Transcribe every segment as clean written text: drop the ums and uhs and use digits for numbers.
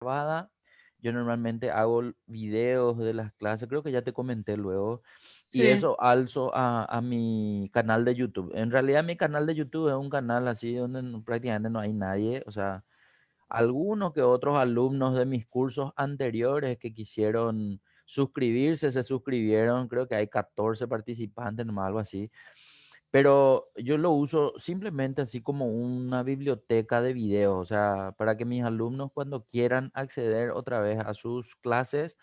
grabada. Yo normalmente hago videos de las clases, creo que ya te comenté luego, y Sí, eso alzo a mi canal de YouTube. En realidad mi canal de YouTube es un canal así donde prácticamente no hay nadie, o sea, algunos que otros alumnos de mis cursos anteriores que quisieron suscribirse, se suscribieron, creo que hay 14 participantes, nomás algo así. Pero yo lo uso simplemente así como una biblioteca de videos, o sea, para que mis alumnos cuando quieran acceder otra vez a sus clases,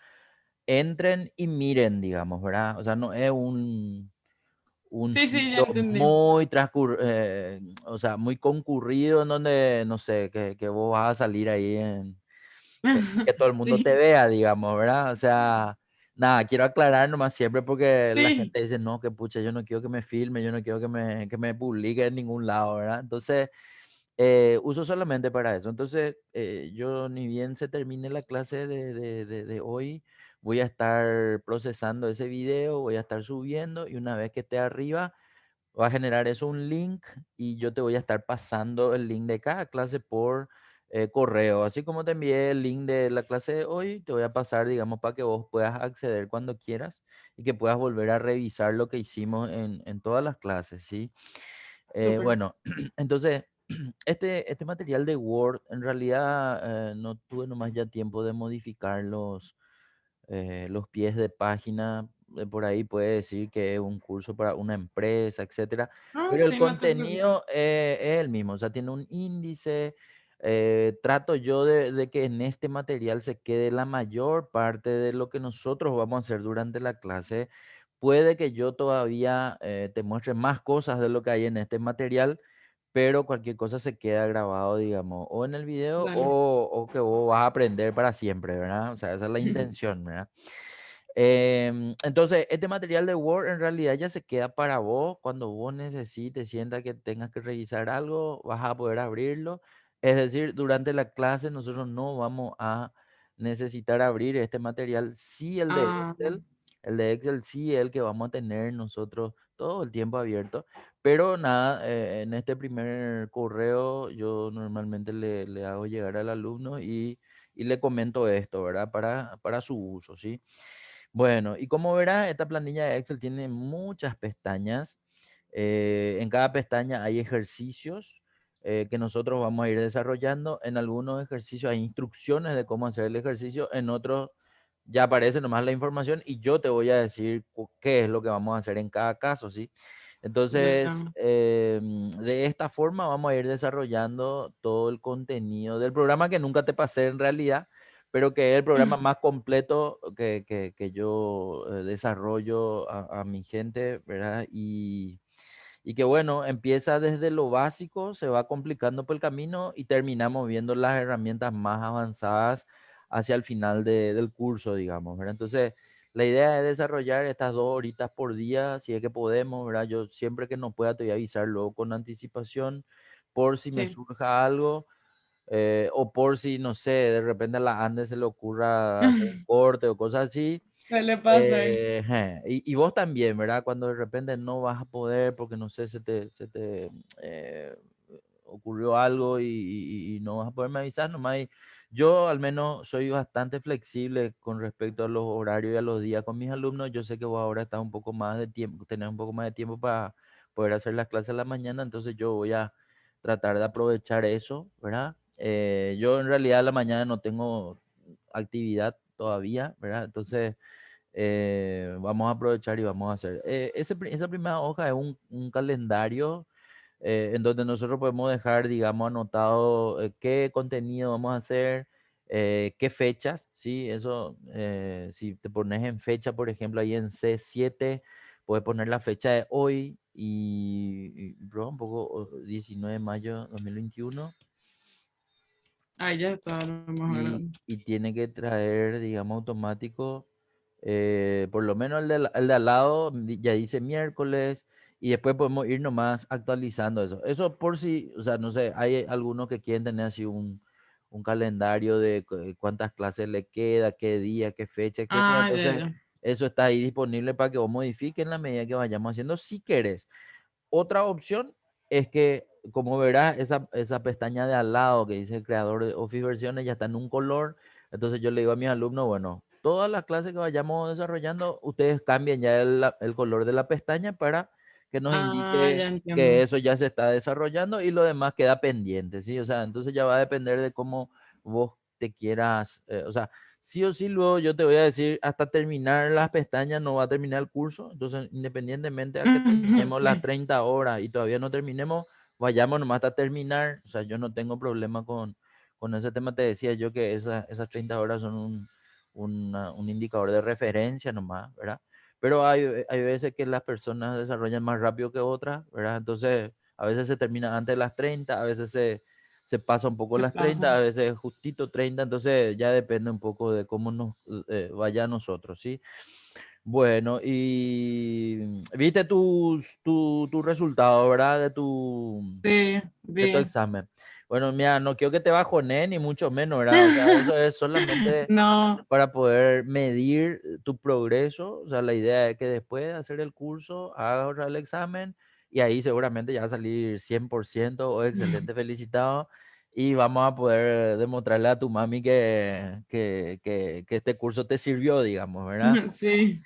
entren y miren, digamos, ¿verdad? O sea, no es un sí, sí, ya sitio entendí. muy o sea, muy concurrido en donde, no sé, que vos vas a salir ahí que todo el mundo te Sí, vea, digamos, ¿verdad? O sea, nada, quiero aclarar nomás siempre porque la sí, gente dice, no, que pucha, yo no quiero que me filme, yo no quiero que me publique en ningún lado, ¿verdad? Entonces, uso solamente para eso. Entonces, yo ni bien se termine la clase de hoy, voy a estar procesando ese video, voy a estar subiendo y una vez que esté arriba, va a generar eso un link y yo te voy a estar pasando el link de cada clase por correo. Así como te envié el link de la clase de hoy, te voy a pasar, digamos, para que vos puedas acceder cuando quieras y que puedas volver a revisar lo que hicimos en todas las clases, ¿sí? súper. Bueno, entonces, este material de Word, en realidad no tuve nomás ya tiempo de modificar los pies de página. Por ahí puede decir que es un curso para una empresa, etcétera, No, pero el sí, no te preocupes. contenido es el mismo, o sea, tiene un índice. Trato yo de que en este material se quede la mayor parte de lo que nosotros vamos a hacer durante la clase. Puede que yo todavía te muestre más cosas de lo que hay en este material, pero cualquier cosa se queda grabado, digamos, o en el video Dale. o que vos vas a aprender para siempre, ¿verdad? O sea, esa es la intención, ¿verdad? Entonces, este material de Word en realidad ya se queda para vos cuando vos necesites, sientas que tengas que revisar algo, vas a poder abrirlo. Es decir, durante la clase nosotros no vamos a necesitar abrir este material, sí Ah, El de Excel sí es el que vamos a tener nosotros todo el tiempo abierto, pero nada, en este primer correo yo normalmente le hago llegar al alumno y le comento esto, ¿verdad? Para su uso, ¿sí? Bueno, y como verás, esta planilla de Excel tiene muchas pestañas. En cada pestaña hay ejercicios que nosotros vamos a ir desarrollando. En algunos ejercicios hay instrucciones de cómo hacer el ejercicio, en otros ya aparece nomás la información y yo te voy a decir qué es lo que vamos a hacer en cada caso, ¿sí? Entonces, ya. de esta forma vamos a ir desarrollando todo el contenido del programa que nunca te pasé en realidad, pero que es el programa más completo que yo desarrollo a mi gente, ¿verdad? Y que bueno, empieza desde lo básico, se va complicando por el camino y terminamos viendo las herramientas más avanzadas hacia el final del curso, digamos, ¿verdad? Entonces, la idea es desarrollar estas 2 horitas por día, si es que podemos, ¿verdad? Yo siempre que no pueda te voy a avisar luego con anticipación por si me Sí, surja algo o por si, no sé, de repente a la Ande se le ocurra hacer un corte o cosas así. suele pasar. Y vos también, ¿verdad? Cuando de repente no vas a poder porque, no sé, se te eh, ocurrió algo y no vas a poder me avisar nomás. Yo al menos soy bastante flexible con respecto a los horarios y a los días con mis alumnos. Yo sé que vos ahora estás un poco más de tiempo, tenés un poco más de tiempo para poder hacer las clases a la mañana, entonces yo voy a tratar de aprovechar eso, ¿verdad? Yo en realidad a la mañana no tengo actividad todavía, ¿verdad? Entonces vamos a aprovechar y vamos a hacer. Esa primera hoja es un calendario en donde nosotros podemos dejar, digamos, anotado qué contenido vamos a hacer, qué fechas, ¿sí? Eso, si te pones en fecha, por ejemplo, ahí en C7, puedes poner la fecha de hoy bro, un poco, 19 de mayo 2021 Ah, ya está, lo más grande. y tiene que traer, digamos, automático, por lo menos el de al lado ya dice miércoles y después podemos ir nomás actualizando eso. Eso por si, o sea, no sé, hay algunos que quieren tener así un calendario de cuántas clases le queda, qué día, qué fecha, etcétera. Ah, ya, Entonces, ya. eso está ahí disponible para que vos modifiques en la medida que vayamos haciendo si querés. Otra opción es que, como verás, esa pestaña de al lado que dice creador de Office versiones ya está en un color. Entonces yo le digo a mis alumnos, bueno, todas las clases que vayamos desarrollando, ustedes cambien ya el color de la pestaña para que nos Ah, ya indique que entiendo. eso ya se está desarrollando y lo demás queda pendiente, ¿sí? O sea, entonces ya va a depender de cómo vos te quieras, o sea, sí o sí luego yo te voy a decir, hasta terminar las pestañas no va a terminar el curso, entonces independientemente a que terminemos las Sí, 30 horas y todavía no terminemos, vayamos nomás hasta terminar, o sea, yo no tengo problema con ese tema, te decía yo que esas 30 horas son un indicador de referencia nomás, ¿verdad? Pero hay veces que las personas desarrollan más rápido que otras, ¿verdad? Entonces, a veces se termina antes de las 30, a veces se pasa un poco se las 30, pasa. a veces justito 30, entonces ya depende un poco de cómo nos vaya a nosotros, ¿sí? Bueno, y viste tu resultado, ¿verdad? Sí, De tu vi. examen. Bueno, mira, no quiero que te bajones ni mucho menos, ¿verdad? O sea, eso es solamente No, para poder medir tu progreso. O sea, la idea es que después de hacer el curso, hagas otra el examen y ahí seguramente ya va a salir 100% o excelente, felicitado. Y vamos a poder demostrarle a tu mami que este curso te sirvió, digamos, ¿verdad? sí.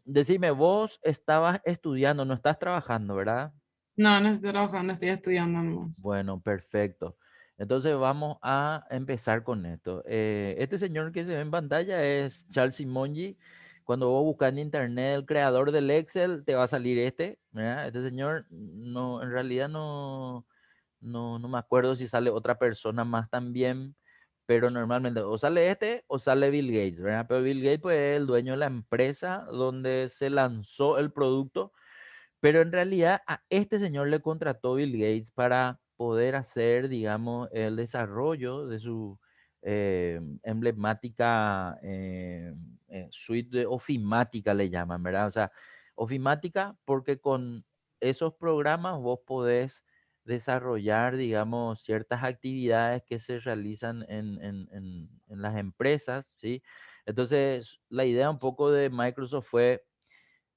Decime, vos estabas estudiando, no estás trabajando, ¿verdad? No, no estoy trabajando, estoy estudiando nomás. Bueno, perfecto. Entonces vamos a empezar con esto. Este señor que se ve en pantalla es Charles Simonyi. Cuando vos buscas en internet el creador del Excel, te va a salir este, ¿verdad? Este señor, no, en realidad no me acuerdo si sale otra persona más también, pero normalmente o sale este o sale Bill Gates, ¿verdad? Pero Bill Gates pues es el dueño de la empresa donde se lanzó el producto, pero en realidad a este señor le contrató Bill Gates para poder hacer, digamos, el desarrollo de su emblemática suite de ofimática, le llaman, ¿verdad? O sea, ofimática porque con esos programas vos podés desarrollar, digamos, ciertas actividades que se realizan en las empresas, ¿sí? Entonces, la idea un poco de Microsoft fue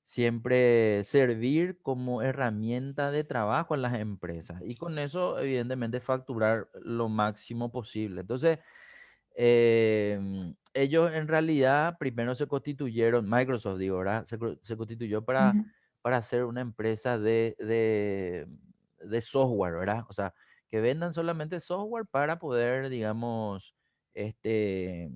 siempre servir como herramienta de trabajo en las empresas y con eso evidentemente facturar lo máximo posible. Entonces, ellos en realidad primero se constituyeron, Microsoft digo, ¿verdad? Se constituyó Ujú. para ser una empresa de software, ¿verdad? O sea, que vendan solamente software para poder, digamos, este,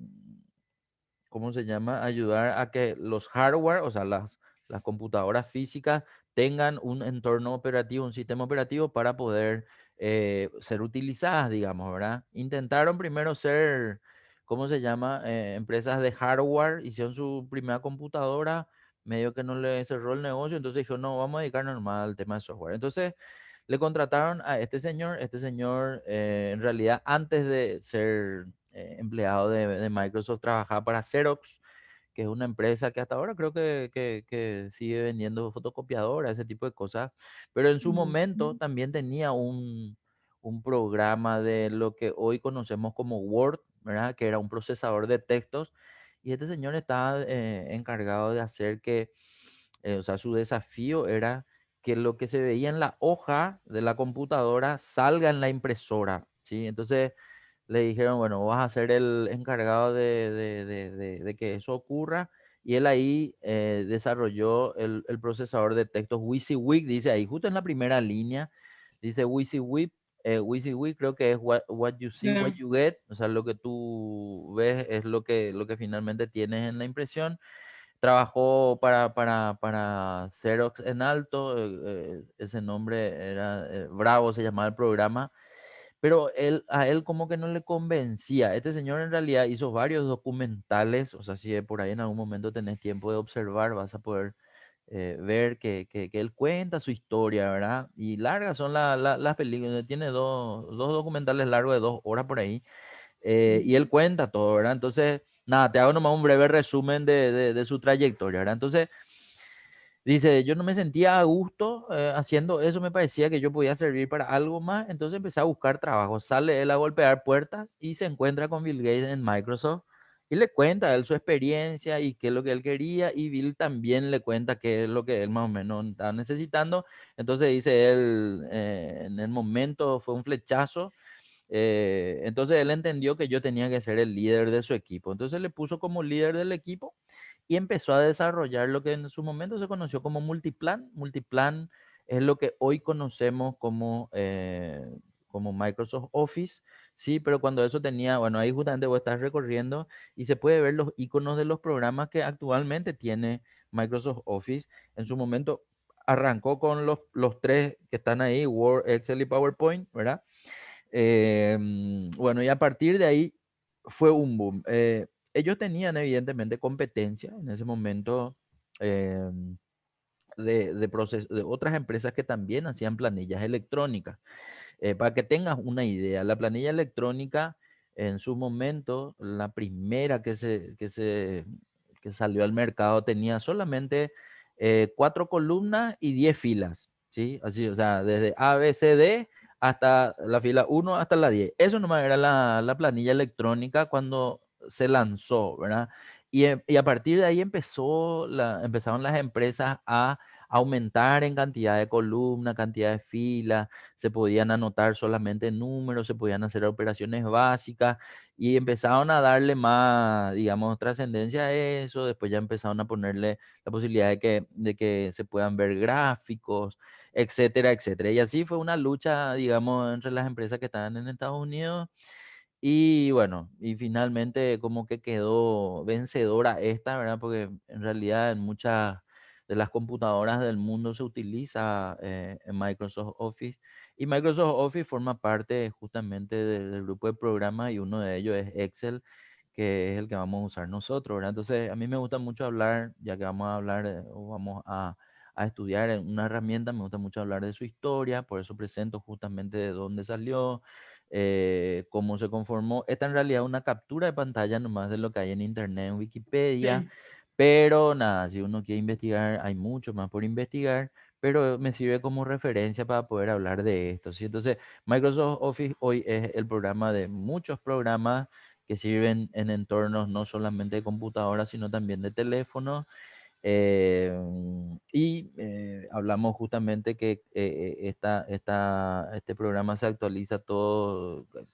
¿cómo se llama? Ayudar a que los hardware, o sea, las computadoras físicas tengan un entorno operativo, un sistema operativo para poder ser utilizadas, digamos, ¿verdad? Intentaron primero ser, ¿cómo se llama? Empresas de hardware, hicieron su primera computadora, medio que no le cerró el negocio, entonces dijo, no, vamos a dedicarnos normal al tema de software. Entonces le contrataron a este señor en realidad antes de ser empleado de Microsoft, trabajaba para Xerox, que es una empresa que hasta ahora creo que sigue vendiendo fotocopiadoras, ese tipo de cosas, pero en su momento Ujú. también tenía un programa de lo que hoy conocemos como Word, ¿verdad? Que era un procesador de textos, y este señor estaba encargado de hacer que, o sea, su desafío era que lo que se veía en la hoja de la computadora salga en la impresora, ¿sí? Entonces le dijeron, bueno, vas a ser el encargado de que eso ocurra. Y él ahí desarrolló el procesador de textos WYSIWYG, dice ahí, justo en la primera línea, dice WYSIWYG, WYSIWYG creo que es what you Sí. see, what you get, o sea, lo que tú ves es lo que finalmente tienes en la impresión. Trabajó para Xerox en Alto, ese nombre era, Bravo se llamaba el programa, pero a él como que no le convencía. Este señor en realidad hizo varios documentales, o sea, si por ahí en algún momento tenés tiempo de observar, vas a poder ver que él cuenta su historia, ¿verdad? Y largas son las películas, tiene dos documentales largos de 2 horas por ahí, y él cuenta todo, ¿verdad? Entonces, nada, te hago nomás un breve resumen de su trayectoria, ¿verdad? Entonces, dice, yo no me sentía a gusto haciendo eso, me parecía que yo podía servir para algo más, entonces empecé a buscar trabajo. Sale él a golpear puertas y se encuentra con Bill Gates en Microsoft Y le cuenta a él su experiencia y qué es lo que él quería, y Bill también le cuenta qué es lo que él más o menos estaba necesitando. Entonces dice él, en el momento fue un flechazo, entonces él entendió que yo tenía que ser el líder de su equipo. Entonces le puso como líder del equipo y empezó a desarrollar lo que en su momento se conoció como Multiplan. Multiplan es lo que hoy conocemos como Microsoft Office, sí, pero cuando eso tenía, bueno, ahí justamente vos estás recorriendo y se puede ver los iconos de los programas que actualmente tiene Microsoft Office. En su momento arrancó con los tres que están ahí, Word, Excel y PowerPoint, ¿verdad? Bueno, y a partir de ahí fue un boom. Ellos tenían evidentemente competencia en ese momento, de otras empresas que también hacían planillas electrónicas. Para que tengas una idea, la planilla electrónica en su momento, la primera que salió al mercado tenía solamente 4 columnas y 10 filas, ¿sí? Así, o sea, desde A, B, C, D hasta la fila 1 hasta la 10. Eso nomás era la planilla electrónica cuando se lanzó, ¿verdad? Y a partir de ahí empezaron las empresas a aumentar en cantidad de columnas, cantidad de filas, se podían anotar solamente números, se podían hacer operaciones básicas y empezaron a darle más, digamos, trascendencia a eso. Después ya empezaron a ponerle la posibilidad de que se puedan ver gráficos, etcétera, etcétera. Y así fue una lucha, digamos, entre las empresas que estaban en Estados Unidos. Y bueno, y finalmente como que quedó vencedora esta, ¿verdad? Porque en realidad en muchas de las computadoras del mundo se utiliza en Microsoft Office. Y Microsoft Office forma parte justamente del grupo de programas y uno de ellos es Excel, que es el que vamos a usar nosotros, ¿verdad? Entonces a mí me gusta mucho hablar, ya que vamos a hablar o vamos a estudiar en una herramienta, me gusta mucho hablar de su historia, por eso presento justamente de dónde salió, cómo se conformó. Esta en realidad es una captura de pantalla nomás de lo que hay en internet, en Wikipedia, Sí, pero nada, si uno quiere investigar, hay mucho más por investigar, pero me sirve como referencia para poder hablar de esto, ¿sí? Entonces, Microsoft Office hoy es el programa de muchos programas que sirven en entornos no solamente de computadoras, sino también de teléfonos. Hablamos justamente que este programa se actualiza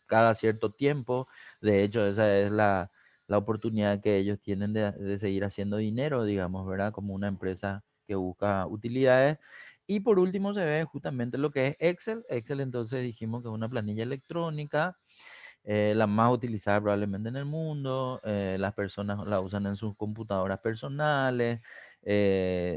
cada cierto tiempo. De hecho, esa es la oportunidad que ellos tienen de seguir haciendo dinero, digamos, ¿verdad? Como una empresa que busca utilidades. Y por último se ve justamente lo que es Excel. Excel entonces dijimos que es una planilla electrónica, la más utilizada probablemente en el mundo. Las personas la usan en sus computadoras personales.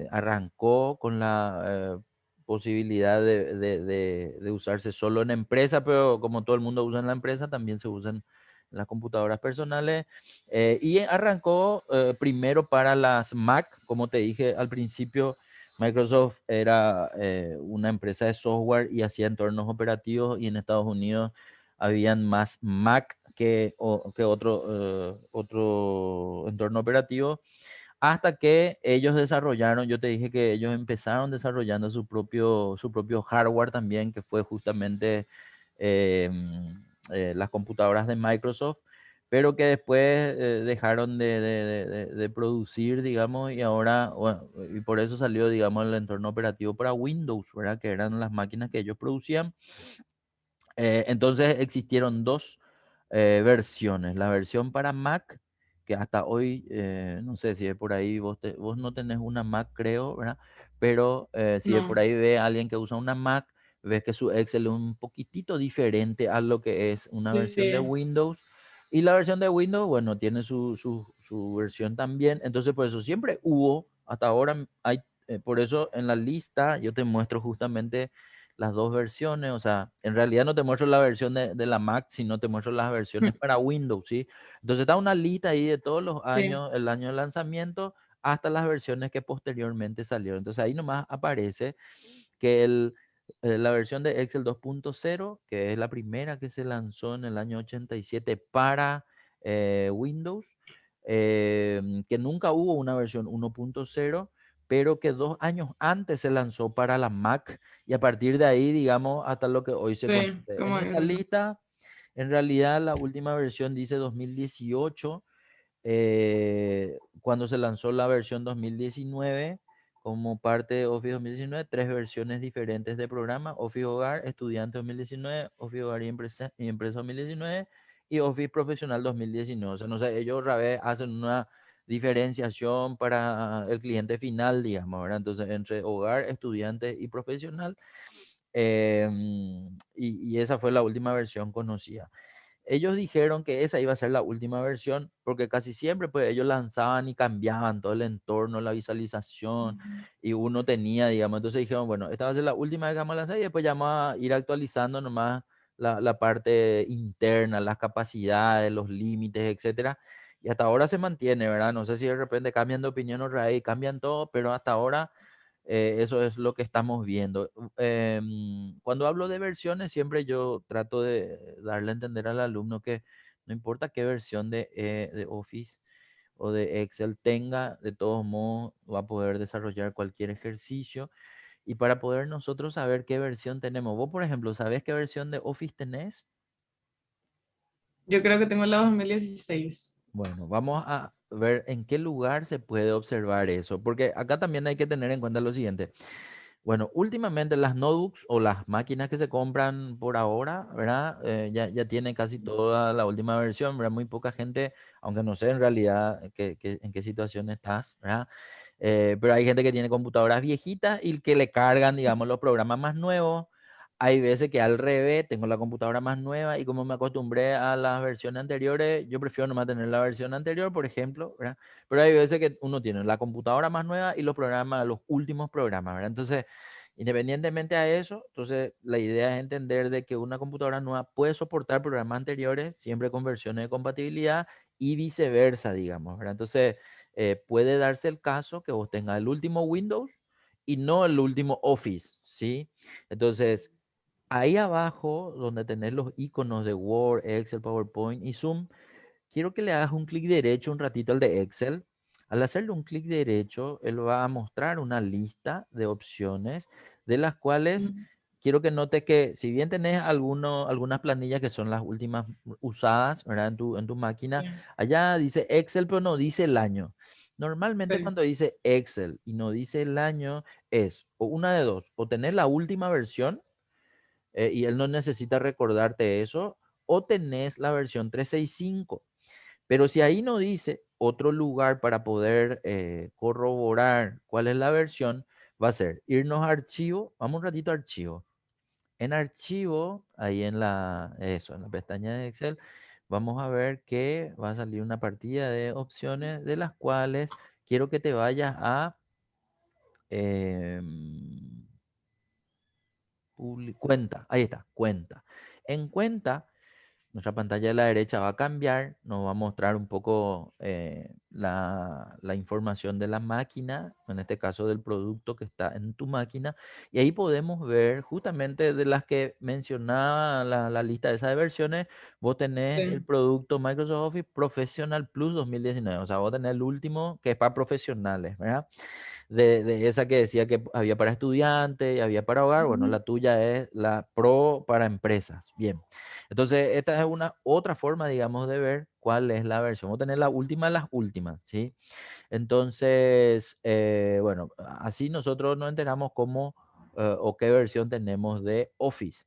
Arrancó con la posibilidad de usarse solo en empresa, pero como todo el mundo usa en la empresa, también se usan en las computadoras personales. Y arrancó primero para las Mac, como te dije al principio. Microsoft era una empresa de software y hacía entornos operativos, y en Estados Unidos habían más Mac que otro entorno operativo, hasta que ellos desarrollaron. Yo te dije que ellos empezaron desarrollando su propio hardware también, que fue justamente eh, las computadoras de Microsoft, pero que después dejaron de producir, digamos, y ahora, bueno, y por eso salió, digamos, el entorno operativo para Windows, ¿verdad? Que eran las máquinas que ellos producían. Entonces existieron dos versiones. La versión para Mac, que hasta hoy, no sé si es por ahí, vos no tenés una Mac, creo, ¿verdad? Pero si es por no, ahí ve a alguien que usa una Mac, ves que su Excel es un poquitito diferente a lo que es una versión de sí, Windows. Y la versión de Windows, bueno, tiene su versión también. Entonces, por eso siempre hubo, hasta ahora hay, por eso en la lista yo te muestro justamente las dos versiones. O sea, en realidad no te muestro la versión de la Mac, sino te muestro las versiones para Windows, ¿sí? Entonces está una lista ahí de todos los sí, años, el año de lanzamiento, hasta las versiones que posteriormente salieron. Entonces ahí nomás aparece que la versión de Excel 2.0, que es la primera que se lanzó en el año 87 para Windows, que nunca hubo una versión 1.0, pero que 2 años antes se lanzó para la Mac, y a partir de ahí, digamos, hasta lo que hoy se sí, conoce. En como esta eso. lista, en realidad, la última versión dice 2018, Cuando se lanzó la versión 2019, como parte de Office 2019, tres versiones diferentes de programa: Office Hogar, Estudiante 2019, Office Hogar y Empresa 2019 y Office Profesional 2019. O sea, no sé, ellos otra vez hacen una diferenciación para el cliente final, digamos, ¿verdad? Entonces, entre hogar, estudiante y profesional. Y esa fue la última versión conocida. Ellos dijeron que esa iba a ser la última versión porque casi siempre pues ellos lanzaban y cambiaban todo el entorno, la visualización y uno tenía, digamos, entonces dijeron, bueno, esta va a ser la última vez que vamos a lanzar y después ya vamos a ir actualizando nomás la parte interna, las capacidades, los límites, etcétera. Y hasta ahora se mantiene, ¿verdad? No sé si de repente cambian de opinión otra vez y cambian todo, pero hasta ahora eso es lo que estamos viendo. Cuando hablo de versiones, siempre yo trato de darle a entender al alumno que no importa qué versión de Office o de Excel tenga, de todos modos va a poder desarrollar cualquier ejercicio. Y para poder nosotros saber qué versión tenemos, vos, por ejemplo, ¿sabés qué versión de Office tenés? Yo creo que tengo la 2016. Bueno, vamos a ver en qué lugar se puede observar eso, porque acá también hay que tener en cuenta lo siguiente. Bueno, últimamente las notebooks o las máquinas que se compran por ahora, ¿verdad? Ya tienen casi toda la última versión, ¿verdad? Muy poca gente, aunque no sé en realidad en qué situación estás, ¿verdad? Pero hay gente que tiene computadoras viejitas y que le cargan, digamos, los programas más nuevos. Hay veces que al revés, tengo la computadora más nueva y como me acostumbré a las versiones anteriores, yo prefiero nomás tener la versión anterior, por ejemplo, ¿verdad? Pero hay veces que uno tiene la computadora más nueva y los programas, los últimos programas, ¿verdad? Entonces, independientemente a eso, entonces la idea es entender de que una computadora nueva puede soportar programas anteriores, siempre con versiones de compatibilidad y viceversa, digamos, ¿verdad? Entonces, puede darse el caso que vos tengas el último Windows y no el último Office, ¿sí? Entonces, ahí abajo, donde tenés los iconos de Word, Excel, PowerPoint y Zoom, quiero que le hagas un clic derecho un ratito al de Excel. Al hacerle un clic derecho, él va a mostrar una lista de opciones de las cuales quiero que note que si bien tenés algunas planillas que son las últimas usadas, ¿verdad? En tu máquina, Sí, allá dice Excel, pero no dice el año. Normalmente sí. cuando dice Excel y no dice el año, es o una de dos, o tenés la última versión y él no necesita recordarte eso, o tenés la versión 365. Pero si ahí no dice otro lugar para poder corroborar cuál es la versión, va a ser irnos a archivo, vamos un ratito a archivo. En archivo, ahí en la pestaña de Excel, vamos a ver que va a salir una partida de opciones de las cuales quiero que te vayas a em, cuenta. Ahí está, cuenta. En cuenta, nuestra pantalla de la derecha va a cambiar, nos va a mostrar un poco la información de la máquina, en este caso del producto que está en tu máquina, y ahí podemos ver justamente de las que mencionaba la lista de esas versiones, vos tenés el Sí. producto Microsoft Office Professional Plus 2019, o sea, vos tenés el último que es para profesionales, ¿verdad? De esa que decía que había para estudiantes y había para hogar, bueno, Ujú. la tuya es la Pro para empresas. Bien. Entonces, esta es una otra forma, digamos, de ver cuál es la versión. Vamos a tener la última de las últimas, ¿sí? Entonces, bueno, así nosotros nos enteramos cómo o qué versión tenemos de Office.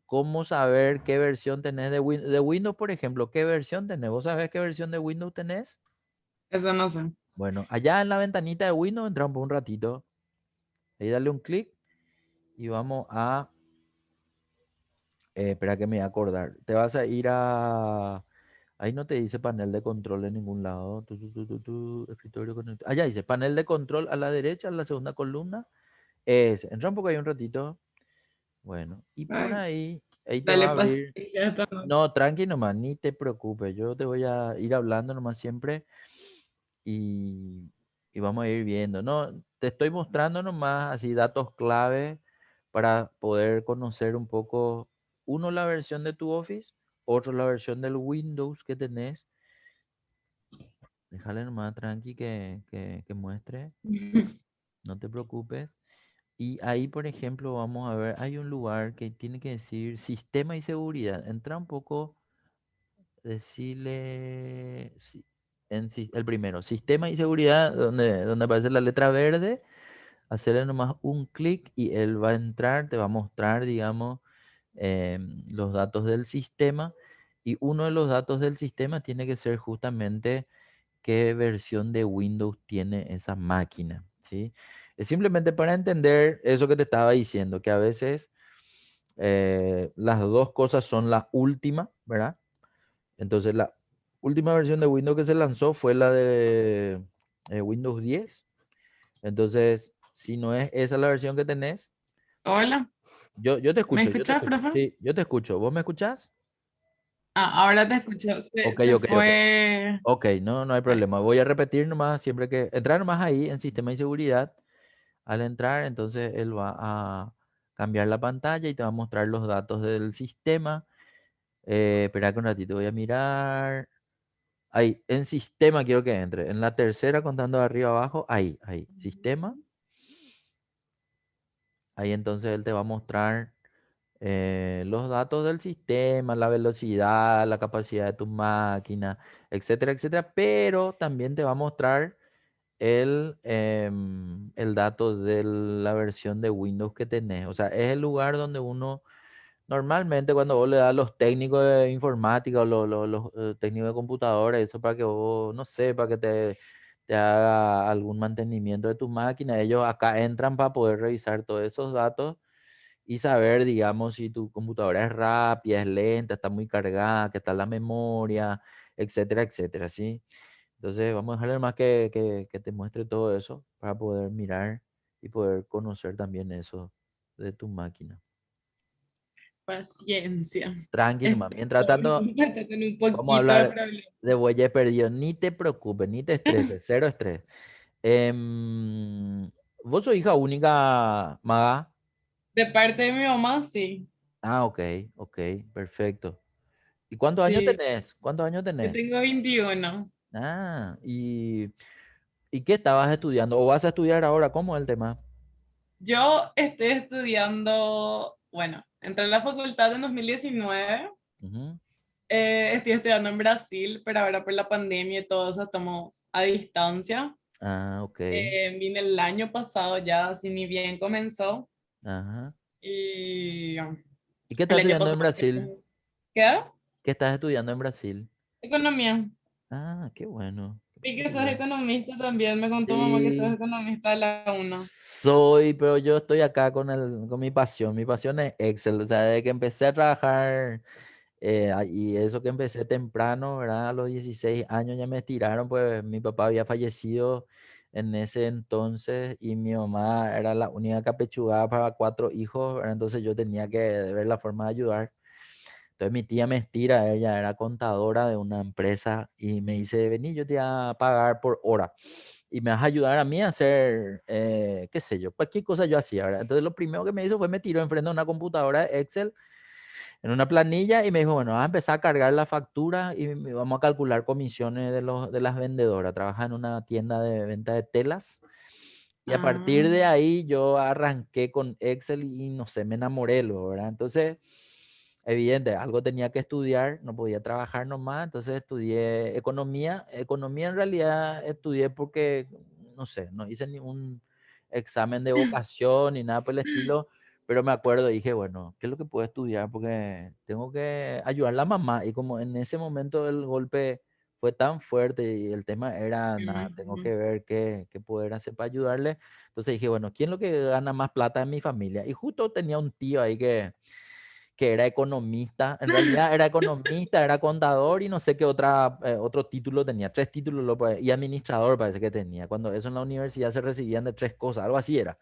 ¿Cómo saber qué versión tenés de Windows, por ejemplo? ¿Qué versión tenés? ¿Vos sabés qué versión de Windows tenés? Eso no sé. Bueno, allá en la ventanita de Windows entramos por un ratito. Ahí dale un clic y vamos a... espera que me voy a acordar. Te vas a ir a... Ahí no te dice panel de control en ningún lado. Escritorio conectado. Allá dice panel de control a la derecha, en la segunda columna. Entra un poco ahí un ratito. Bueno, y por Ay, ahí te va dale a abrir. paciencia a esta noche. No, tranqui nomás, ni te preocupes. Yo te voy a ir hablando nomás siempre y, y vamos a ir viendo. No, te estoy mostrando nomás así datos clave para poder conocer un poco, uno, la versión de tu Office, otro, la versión del Windows que tenés. Déjale nomás tranqui que muestre, no te preocupes. Y ahí, por ejemplo, vamos a ver, hay un lugar que tiene que decir sistema y seguridad. Entra un poco decirle, el primero, sistema y seguridad, donde aparece la letra verde, hacerle nomás un clic y él va a entrar, te va a mostrar, digamos, los datos del sistema. Y uno de los datos del sistema tiene que ser justamente qué versión de Windows tiene esa máquina, ¿sí? Es simplemente para entender eso que te estaba diciendo, que a veces las dos cosas son la última, ¿verdad? Entonces la última versión de Windows que se lanzó fue la de Windows 10. Entonces, si no es esa la versión que tenés, Hola, yo te ¿me escucho, yo te escuchás, escucho. profe? Sí, yo te escucho. ¿Vos me escuchás? Ahora te escucho. Se, Ok, se ok, ok. fue. Ok, no, no hay Ay, problema. Voy a repetir nomás, siempre que entrar nomás ahí en sistema y seguridad. Al entrar, entonces él va a cambiar la pantalla y te va a mostrar los datos del sistema. Espera que un ratito voy a mirar. Ahí, en sistema quiero que entre. En la tercera, contando de arriba abajo, ahí, sistema. Ahí entonces él te va a mostrar los datos del sistema, la velocidad, la capacidad de tu máquina, etcétera, etcétera. Pero también te va a mostrar el dato de la versión de Windows que tenés. O sea, es el lugar donde uno, normalmente cuando vos le das a los técnicos de informática o los técnicos de computadora, eso para que vos, no sé, para que te haga algún mantenimiento de tu máquina, ellos acá entran para poder revisar todos esos datos y saber, digamos, si tu computadora es rápida, es lenta, está muy cargada, qué tal la memoria, etcétera, etcétera, ¿sí? Entonces vamos a dejarle más que te muestre todo eso para poder mirar y poder conocer también eso de tu máquina. paciencia. Tranqui nomás. Estoy Mientras tanto, con un vamos a poquito de hablar problema. de huella perdido. Ni te preocupes, ni te estreses, cero estrés. ¿Vos sos hija única, Maga? De parte de mi mamá, sí. Ah, ok, ok, perfecto. ¿Y cuántos años Sí, tenés? ¿Cuántos años yo tenés? tengo 21. Ah, ¿y qué estabas estudiando? ¿O vas a estudiar ahora? ¿Cómo es el tema? Yo estoy estudiando, bueno, entré a la facultad en 2019. Ujú. Estoy estudiando en Brasil, pero ahora por la pandemia y todo eso estamos a distancia. Ah, ok. Vine el año pasado ya, así ni bien comenzó. Ajá. Y ¿Y qué el estás año estudiando en pasado, Brasil? ¿qué? ¿Qué estás estudiando en Brasil? Economía. Ah, qué bueno. Qué Y que sos particular. economista también, me contó mamá que sos Sí, economista de la UNA. soy, pero yo estoy acá con mi pasión. Mi pasión es Excel. O sea, desde que empecé a trabajar, y eso que empecé temprano, ¿verdad? A los 16 años ya me estiraron, pues mi papá había fallecido en ese entonces y mi mamá era la única capechugada para cuatro hijos, ¿verdad? Entonces yo tenía que ver la forma de ayudar. Entonces mi tía me estira, ella era contadora de una empresa y me dice, vení, yo te voy a pagar por hora y me vas a ayudar a mí a hacer, qué sé yo, cualquier cosa yo hacía, ¿verdad? Entonces lo primero que me hizo fue me tiró enfrente de una computadora de Excel en una planilla y me dijo, bueno, vas a empezar a cargar la factura y vamos a calcular comisiones de las vendedoras. Trabaja en una tienda de venta de telas. Y a partir Ah, de ahí yo arranqué con Excel y no sé, me enamoré, ¿verdad? Entonces, evidente, algo tenía que estudiar, no podía trabajar nomás, entonces estudié economía. Economía en realidad estudié porque, no sé, no hice ningún examen de vocación ni nada por el estilo, pero me acuerdo, dije, bueno, ¿qué es lo que puedo estudiar? Porque tengo que ayudar a la mamá. Y como en ese momento el golpe fue tan fuerte y el tema era, me nada, tengo que imagino. ver qué poder hacer para ayudarle. Entonces dije, bueno, ¿quién es lo que gana más plata en mi familia? Y justo tenía un tío ahí que era economista, en realidad era economista, era contador y no sé qué otro título tenía, tres títulos y administrador parece que tenía, cuando eso en la universidad se recibían de tres cosas, algo así era.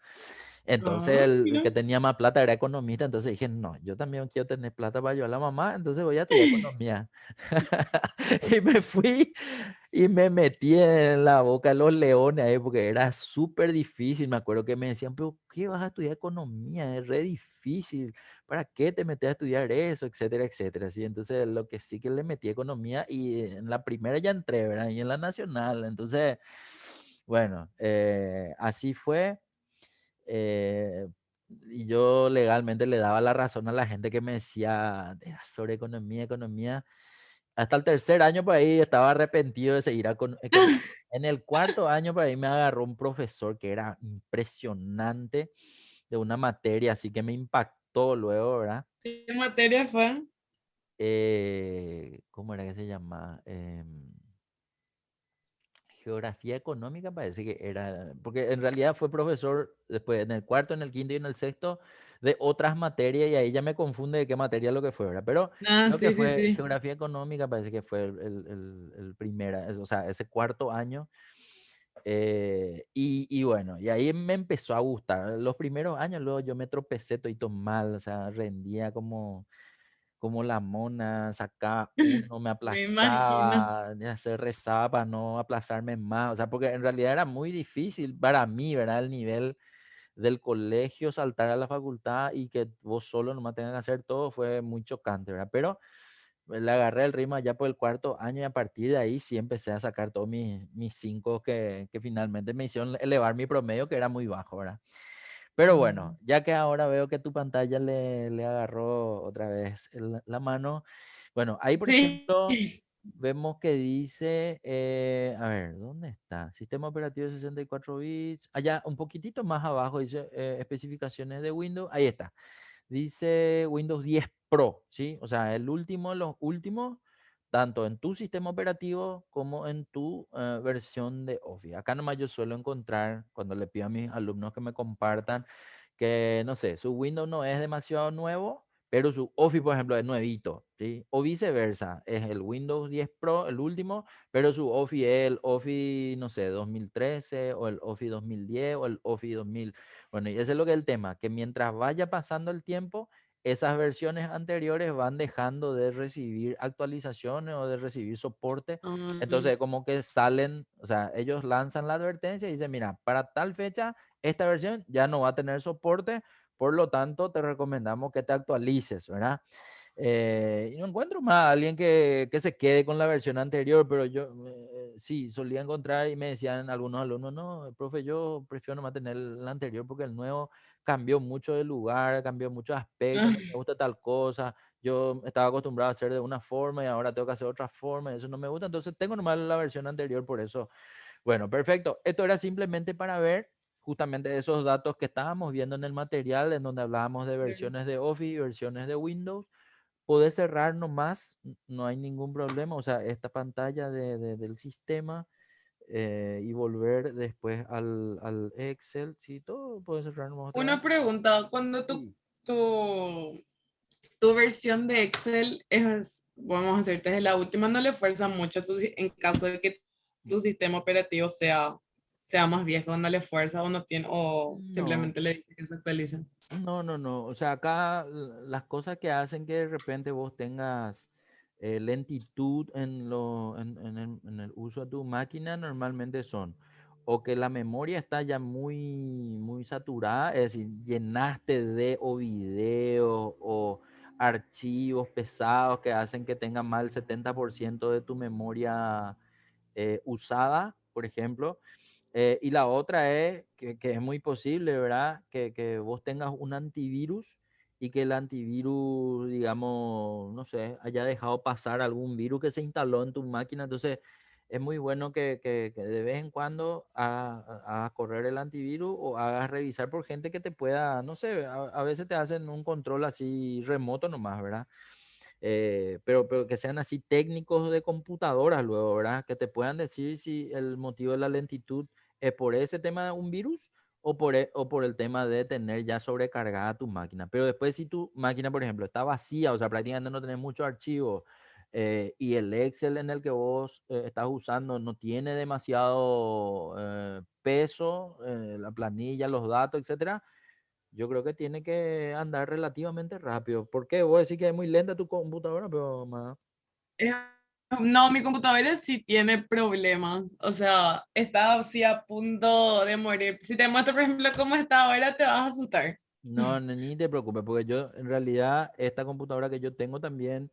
Entonces Ah, el mira. que tenía más plata era economista, entonces dije, no, yo también quiero tener plata para ayudar a la mamá, entonces voy a estudiar economía. Y me fui y me metí en la boca de los leones ahí porque era súper difícil. Me acuerdo que me decían, pero ¿qué vas a estudiar economía? Es re difícil. ¿Para qué te metes a estudiar eso? Etcétera, etcétera. ¿Sí? Entonces, lo que sí que le metí a economía y en la primera ya entré, ¿verdad? Y en la nacional. Entonces, bueno, así fue. eh, y yo legalmente le daba la razón a la gente que me decía sobre economía, economía. hasta el tercer año por ahí estaba arrepentido de seguir economía. En el cuarto año por ahí me agarró un profesor que era impresionante de una materia, así que me impactó luego, ¿verdad? ¿Qué materia fue? ¿Cómo era que se llama? Geografía económica parece que era, porque en realidad fue profesor después en el cuarto, en el quinto y en el sexto de otras materias y ahí ya me confunde de qué materia lo que fue, ¿verdad? Pero Ah, creo que sí, sí, fue sí. geografía económica, parece que fue el primera, o sea, ese cuarto año. Y bueno, y ahí me empezó a gustar. Los primeros años luego yo me tropecé todo mal, o sea, rendía como la mona, sacaba uno, me Me imagino. aplazaba, ya se rezaba para no aplazarme más, o sea, porque en realidad era muy difícil para mí, ¿verdad? El nivel del colegio, saltar a la facultad y que vos solo nomás tengas que hacer todo fue muy chocante, ¿verdad? Pero le agarré el ritmo ya por el cuarto año y a partir de ahí sí empecé a sacar todos mis cinco que finalmente me hicieron elevar mi promedio que era muy bajo, ¿verdad? Pero bueno, Mm. ya que ahora veo que tu pantalla le agarró otra vez la mano. Bueno, ahí por Sí. ejemplo vemos que dice, a ver, ¿dónde está? Sistema operativo de 64 bits. Allá un poquitito más abajo dice especificaciones de Windows. Ahí está. Dice Windows 10 Pro, ¿sí? O sea, el último de los últimos, tanto en tu sistema operativo como en tu versión de Office. Acá nomás yo suelo encontrar, cuando le pido a mis alumnos que me compartan, que, no sé, su Windows no es demasiado nuevo, pero su Office, por ejemplo, es nuevito, ¿sí? O viceversa, es el Windows 10 Pro, el último, pero su Office es el Office, no sé, 2013 o el Office 2010 o el Office 2000. Bueno, y ese es lo que es el tema, que mientras vaya pasando el tiempo, esas versiones anteriores van dejando de recibir actualizaciones o de recibir soporte. Ah, Entonces, como que salen, o sea, ellos lanzan la advertencia y dicen, mira, para tal fecha, esta versión ya no va a tener soporte, por lo tanto, te recomendamos que te actualices, ¿verdad? Y no encuentro más a alguien que se quede con la versión anterior, pero yo sí solía encontrar y me decían algunos alumnos, no, profe, yo prefiero no mantener el anterior porque el nuevo cambió mucho de lugar, cambió muchos aspectos, ah, no me gusta tal cosa, yo estaba acostumbrado a hacer de una forma y ahora tengo que hacer otra forma, y eso no me gusta, entonces tengo nomás la versión anterior por eso. Bueno, perfecto. Esto era simplemente para ver justamente esos datos que estábamos viendo en el material, en donde hablábamos de claro. versiones de Office y versiones de Windows. Poder cerrar nomás, no hay ningún problema, o sea, esta pantalla del sistema y volver después al Excel, sí, todo puede cerrar nomás otra vez. Una pregunta, cuando Sí. tu, tu versión de Excel es, vamos a hacerte es la última, no le fuerza mucho en caso de que tu sistema operativo sea más viejo, no le fuerza o no tiene, o No, simplemente le dice que se actualice. no. O sea, acá las cosas que hacen que de repente vos tengas lentitud en el uso de tu máquina normalmente son o que la memoria está ya muy saturada, es decir, llenaste de o videos o archivos pesados que hacen que tenga más del 70% de tu memoria usada, por ejemplo. Y la otra es que es muy posible, ¿verdad? Que vos tengas un antivirus y que el antivirus, digamos, no sé, haya dejado pasar algún virus que se instaló en tu máquina. Entonces, es muy bueno que de vez en cuando hagas correr el antivirus o hagas revisar por gente que te pueda, no sé, a veces te hacen un control así remoto nomás, ¿verdad? Pero que sean así técnicos de computadoras luego, ¿verdad? Que te puedan decir si el motivo de la lentitud es por ese tema de un virus o por el tema de tener ya sobrecargada tu máquina. Pero después si tu máquina, por ejemplo, está vacía, o sea, prácticamente no tenés muchos archivos y el Excel en el que vos estás usando no tiene demasiado peso, la planilla, los datos, etcétera, yo creo que tiene que andar relativamente rápido. ¿Por qué? Vos decís que es muy lenta tu computadora, pero más. Eh, No, mi computadora sí tiene problemas. O sea, está así a punto de morir. Si te muestro, por ejemplo, cómo está ahora, te vas a asustar. No, ni te preocupes, porque yo en realidad esta computadora que yo tengo también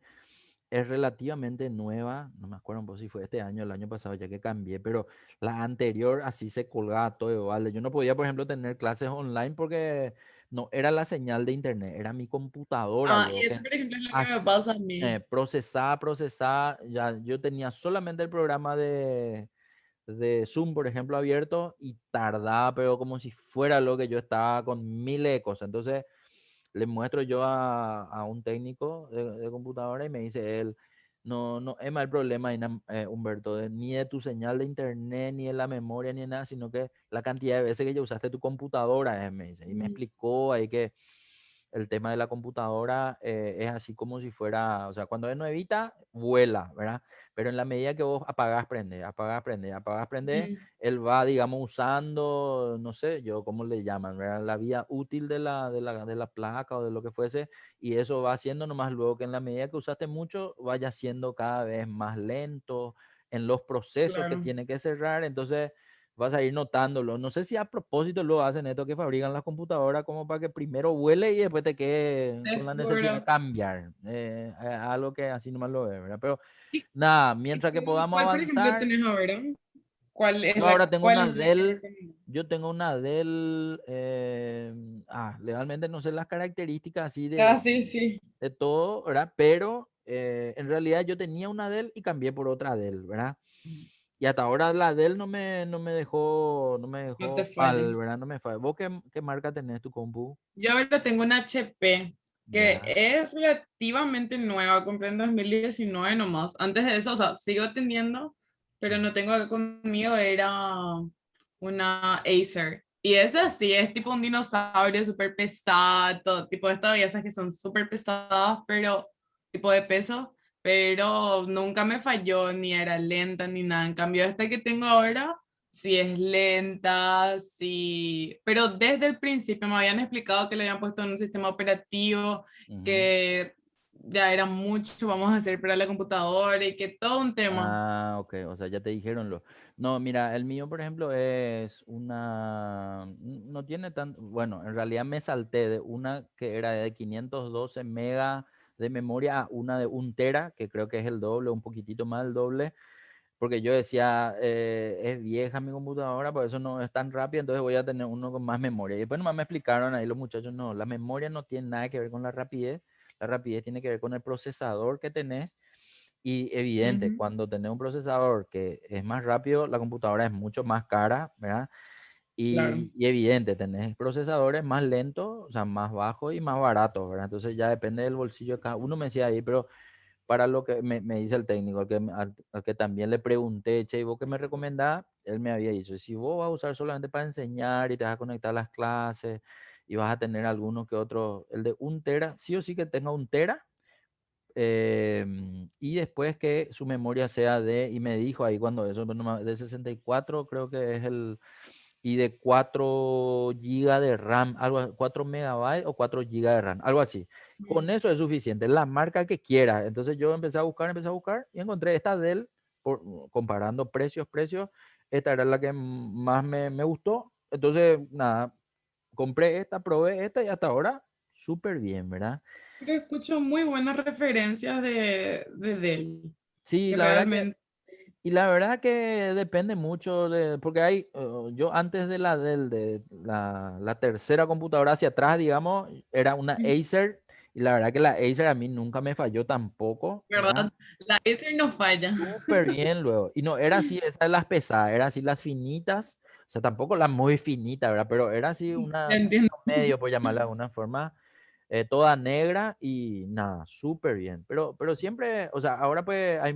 es relativamente nueva, no me acuerdo un poco si fue este año o el año pasado ya que cambié, pero la anterior así se colgaba todo igual. Yo no podía, por ejemplo, tener clases online porque no era la señal de internet, era mi computadora Ah, luego y que eso, por ejemplo, es lo que me as- pasa a mí. procesaba, ya yo tenía solamente el programa de Zoom, por ejemplo, abierto y tardaba, pero como si fuera lo que yo estaba con miles de cosas. Entonces le muestro yo a un técnico de computadora y me dice él, no, no es mal problema, Humberto, ni de tu señal de internet, ni de la memoria, ni de nada, sino que la cantidad de veces que ya usaste tu computadora, me dice. Y me Mm, explicó ahí que el tema de la computadora es así como si fuera, o sea, cuando es nuevita, vuela, ¿verdad? Pero en la medida que vos apagás, prendés, apagás, prendés, apagás, prendés, ujú, él va, digamos, usando, no sé, yo, ¿cómo le llaman? ¿Verdad? La vida útil de la placa o de lo que fuese, y eso va haciendo nomás luego que en la medida que usaste mucho, vaya siendo cada vez más lento en los procesos que claro. tiene que cerrar, entonces vas a ir notándolo. No sé si a propósito lo hacen esto que fabrican las computadoras como para que primero huele y después te quede con Te la necesidad de juro. cambiar. Algo que así nomás lo es, ¿verdad? Pero ¿Y nada, mientras que podamos cuál, por ejemplo, avanzar, tenés ahora? ¿Cuál es yo ahora tengo una cuál es la que Dell, recomiendas? yo tengo una Dell, legalmente no sé las características así Ah, sí, sí. de todo, ¿verdad? Pero en realidad yo tenía una Dell y cambié por otra Dell, ¿verdad? Y hasta ahora la Dell no me No te dejó falla. mal, ¿verdad? No me falla. ¿Vos qué marca tenés tu compu? Yo ahora tengo una HP que Ya. es relativamente nueva, compré en 2019 nomás. Antes de eso, o sea, sigo teniendo, pero no tengo acá conmigo, era una Acer. Y esa sí, es tipo un dinosaurio súper pesado, tipo de estas esas que son súper pesadas, pero tipo de peso, pero nunca me falló, ni era lenta, ni nada. En cambio, esta que tengo ahora si es lenta, si... Pero desde el principio me habían explicado que le habían puesto en un sistema operativo, Ujú. que ya era mucho, vamos a hacer para la computadora y que todo un tema. Ah, ok, o sea, ya te dijeron lo. No, mira, el mío, por ejemplo, es no tiene tanto, bueno, en realidad me salté de una que era de 512 megas de memoria a una de 1 tera, que creo que es el doble, un poquitito más del doble, porque yo decía, es vieja mi computadora, por eso no es tan rápida, entonces voy a tener uno con más memoria. Y después nomás me explicaron ahí los muchachos, no, la memoria no tiene nada que ver con la rapidez tiene que ver con el procesador que tenés. Y evidente, Ujú, cuando tenés un procesador que es más rápido, la computadora es mucho más cara, ¿verdad? claro. Y evidente, tenés procesadores más lentos, o sea, más bajos y más baratos, ¿verdad? Entonces ya depende del bolsillo de cada uno, me decía ahí, pero para lo que me dice el técnico, al que también le pregunté, che, ¿y vos qué me recomendás? Él me había dicho, si vos vas a usar solamente para enseñar y te vas a conectar a las clases y vas a tener alguno que otro, el de 1 tera, sí o sí que tenga 1 tera, y después que su memoria sea y me dijo ahí cuando eso, bueno, de 64 creo que es y de 4 gigas de RAM, 4 megabytes o 4 gigas de RAM, algo así. Con Ujú. eso es suficiente, la marca que quieras. Entonces yo empecé a buscar y encontré esta Dell, comparando precios, esta era la que más me gustó. Entonces, nada, compré esta, probé esta y hasta ahora súper bien, ¿verdad? Pero escucho muy buenas referencias de Dell, Sí, que la verdad que realmente... Y la verdad que depende mucho porque yo antes de la tercera computadora hacia atrás, digamos, era una Acer y la verdad que la Acer a mí nunca me falló tampoco, ¿verdad? ¿Verdad? La Acer no falla. Súper bien luego. Y no era así, esas las pesadas, era así las finitas, o sea, tampoco la muy finita, ¿verdad? Pero era así una Entiendo. medio, por llamarla de alguna forma, toda negra y nada, súper bien. Pero siempre, o sea, ahora pues hay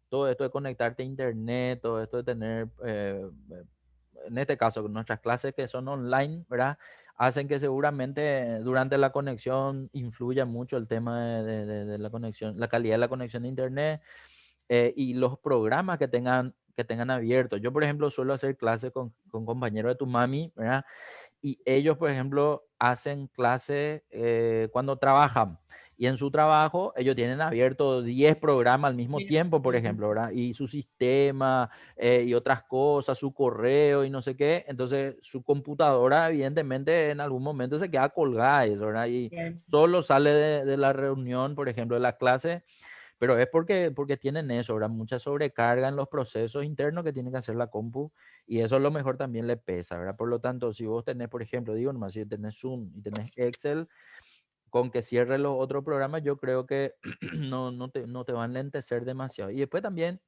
todo esto de conectarte a internet, todo esto de tener, en este caso, nuestras clases que son online, ¿verdad? Hacen que seguramente durante la conexión influya mucho el tema de la conexión, la calidad de la conexión de internet, y los programas que tengan abiertos. Yo, por ejemplo, suelo hacer clases con compañeros de tu mami, ¿verdad? Y ellos, por ejemplo, hacen clases cuando trabajan Y en su trabajo, ellos tienen abierto 10 programas al mismo Sí, tiempo, por sí, ejemplo, ¿verdad? Y su sistema y otras cosas, su correo y no sé qué. Entonces, su computadora, evidentemente, en algún momento se queda colgada, eso, ¿verdad? Y sí. solo sale de la reunión, por ejemplo, de la clase, pero es porque tienen eso, ¿verdad? Mucha sobrecarga en los procesos internos que tiene que hacer la compu y eso a lo mejor también le pesa, ¿verdad? Por lo tanto, si vos tenés, por ejemplo, digo nomás, si tenés Zoom y tenés Excel, con que cierres los otros programas, yo creo que no te van a lentecer demasiado. Y después también,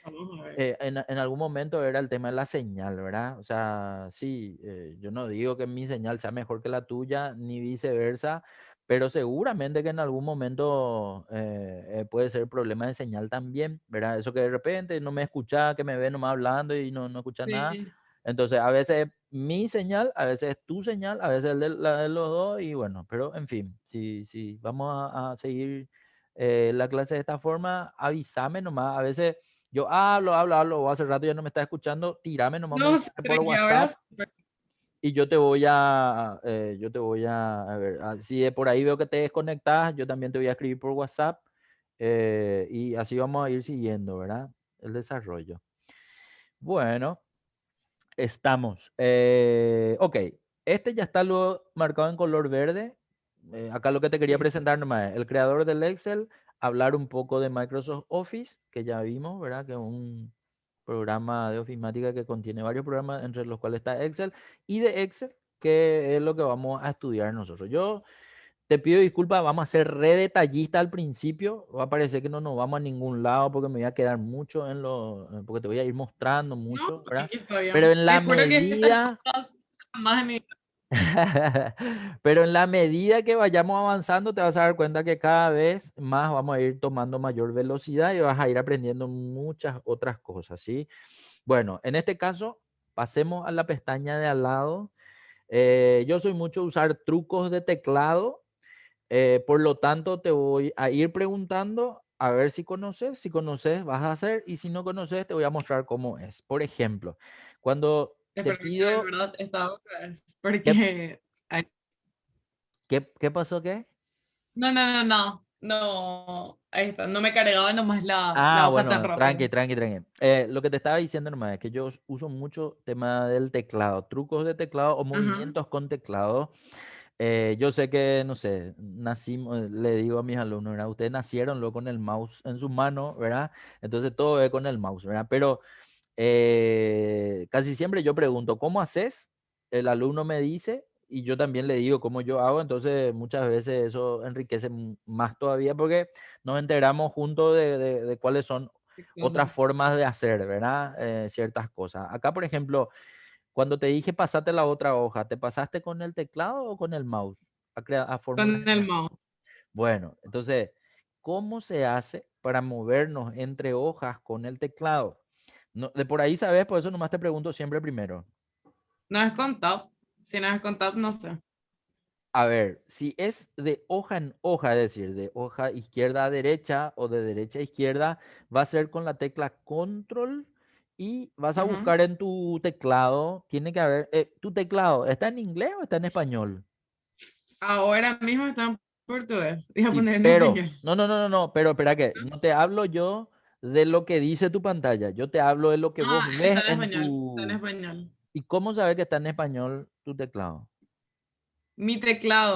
Vamos a ver. en algún momento era el tema de la señal, ¿verdad? O sea, sí, yo no digo que mi señal sea mejor que la tuya, ni viceversa, pero seguramente que en algún momento puede ser problema de señal también, ¿verdad? Eso que de repente no me escucha, que me ve nomás hablando y no escucha nada. Sí. Entonces, a veces es mi señal, a veces es tu señal, a veces la de los dos, y bueno, pero en fin, si vamos a seguir la clase de esta forma, avísame nomás. A veces yo hablo, o hace rato ya no me está escuchando, tírame nomás un No, sí, mensaje por tranqui, WhatsApp ahora súper. y yo te voy a ver, si de por ahí veo que te desconectas, yo también te voy a escribir por WhatsApp y así vamos a ir siguiendo, ¿verdad? El desarrollo. Bueno, estamos. Ok, este ya está luego marcado en color verde. Acá lo que te quería Sí. presentar nomás es el creador del Excel, hablar un poco de Microsoft Office, que ya vimos, ¿verdad? Que es un programa de ofimática que contiene varios programas, entre los cuales está Excel, y de Excel, que es lo que vamos a estudiar nosotros. Yo te pido disculpas, vamos a ser re detallista al principio. Va a parecer que no nos vamos a ningún lado porque me voy a quedar mucho porque te voy a ir mostrando No, mucho, ¿verdad? tranqui, está Pero bien. en la Te juro que estas medida, cosas jamás en mi vida. pero en la medida que vayamos avanzando, te vas a dar cuenta que cada vez más vamos a ir tomando mayor velocidad y vas a ir aprendiendo muchas otras cosas, ¿sí? Bueno, en este caso, pasemos a la pestaña de al lado. Yo soy mucho de usar trucos de teclado. Por lo tanto, te voy a ir preguntando a ver si conoces. Si conoces, vas a hacer. Y si no conoces, te voy a mostrar cómo es. Por ejemplo, cuando te Espero que de pido... verdad esta otra vez. ¿Qué, Porque. Ay, qué pasó qué? no, no, no, no. No. Ahí está. No me cargaba nomás la Ah, hoja tan bueno, rápido. tranqui. Lo que te estaba diciendo nomás es que yo uso mucho tema del teclado, trucos de teclado o Ajá. movimientos con teclado. Yo sé que, no sé, nacimos, le digo a mis alumnos, ¿verdad? Ustedes nacieron luego con el mouse en sus manos, ¿verdad? Entonces todo es con el mouse, ¿verdad? Pero casi siempre yo pregunto, ¿cómo haces? El alumno me dice y yo también le digo cómo yo hago, entonces muchas veces eso enriquece más todavía porque nos enteramos juntos de cuáles son Qué otras cosa. formas de hacer, ¿verdad? Ciertas cosas. Acá, por ejemplo, cuando te dije pasate la otra hoja, ¿te pasaste con el teclado o con el mouse a formular Con el el mouse? mouse. Bueno, entonces, ¿cómo se hace para movernos entre hojas con el teclado? No, de por ahí sabes, por eso nomás te pregunto siempre primero. No es con tab. Si no es con tab, no sé. A ver, si es de hoja en hoja, es decir, de hoja izquierda a derecha o de derecha a izquierda, va a ser con la tecla control y vas a Ajá. buscar en tu teclado, tiene que haber, ¿tu teclado está en inglés o está en español? Ahora mismo está en portugués. Voy a Sí, poner en pero, español. no, pero espera que, no te hablo yo de lo que dice tu pantalla, yo te hablo de lo que vos Ah, está ves en en español. Está en tu... español. ¿Y cómo sabes que está en español tu teclado? Mi teclado.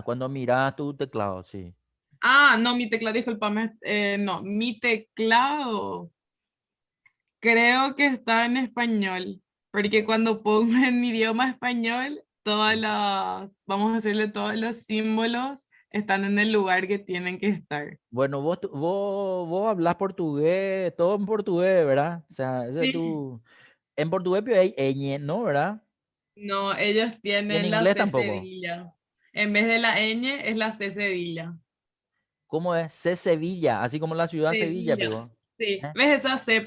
Cuando miras tu teclado, sí. Ah, no, mi teclado, discúlpame. No, mi teclado creo que está en español. Porque Bueno, cuando pongo en mi idioma español, vamos a decirle, todos los símbolos están en el lugar que tienen que estar. bueno, vos hablas portugués, todo en portugués, ¿verdad? O sea, ese es Sí. tu... En portugués pero hay ñ, ¿no? ¿Verdad? No, ellos Y en tienen la inglés C tampoco. cedilla. En vez de la ñ es la C cedilla. ¿Cómo es? C Sevilla, así como la ciudad Sevilla, Sevilla. pegó. Sí. ¿Eh? ¿Ves esa C,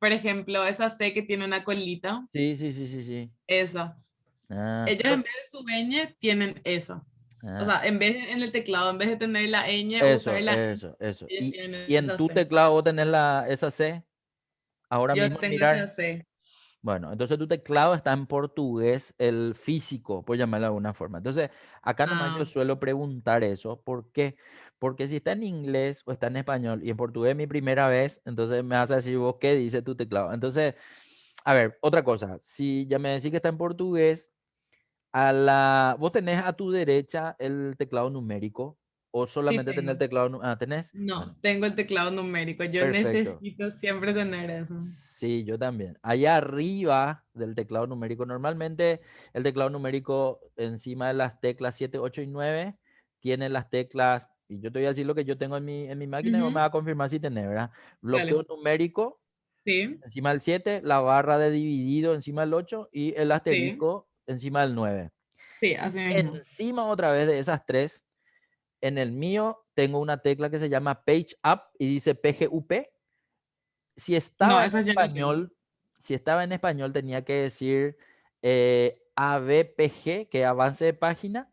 por ejemplo, esa C que tiene una colita? Sí. Esa. Ah, Ellos en vez de su ñ tienen esa. O ah, sea, en el teclado, en vez de tener la ñ o usar eso, la ñ, eso, eso. ellos Y tienen en esa tu C. teclado vos tenés esa C, ahora Yo mismo tengo esa mirar. C. Bueno, entonces tu teclado está en portugués, el físico, por llamarlo de alguna forma. Entonces, acá nomás yo Ah, suelo preguntar eso. ¿Por qué? Porque si está en inglés o está en español y en portugués mi primera vez, entonces me vas a decir vos qué dice tu teclado. Entonces, a ver, otra cosa, si ya me decís que está en portugués, vos tenés a tu derecha el teclado numérico o Sí solamente tenés el tengo. teclado, tenés, bueno, No, tengo el teclado numérico. Yo perfecto. necesito siempre tener eso. Sí, yo también. Allá arriba del teclado numérico, normalmente el teclado numérico encima de las teclas 7, 8 y 9 tiene las teclas, y yo te voy a decir lo que yo tengo en mi máquina y vos me Ujú. vas a confirmar si tenés, ¿verdad? Bloqueo Dale. numérico Sí, encima del 7, la barra de dividido encima del 8 y el sí, asterisco encima del 9. sí, así mismo. Encima otra vez de esas tres, en el mío tengo una tecla que se llama Page Up y dice PGUP. Si No, estaba en eso yo no tengo. español, si estaba en español tenía que decir ABPG, que avance de página.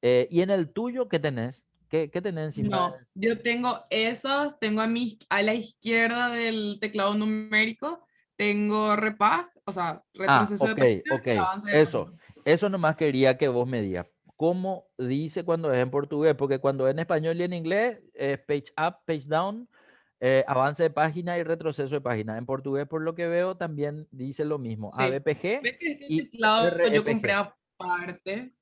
Y en el tuyo, ¿qué tenés? ¿Qué tenés encima? No, yo tengo esos, tengo a la izquierda del teclado numérico, tengo repag, o sea, retroceso de Ok, página ok. y avance de Eso, página. eso nomás quería que vos me digas. ¿Cómo dice cuando es en portugués? Porque cuando es en español y en inglés es page up, page down, avance de página y retroceso de página. En portugués, por lo que veo, también dice lo mismo. Sí. ABPG ¿Ves que este y teclado yo compré REPG. aparte?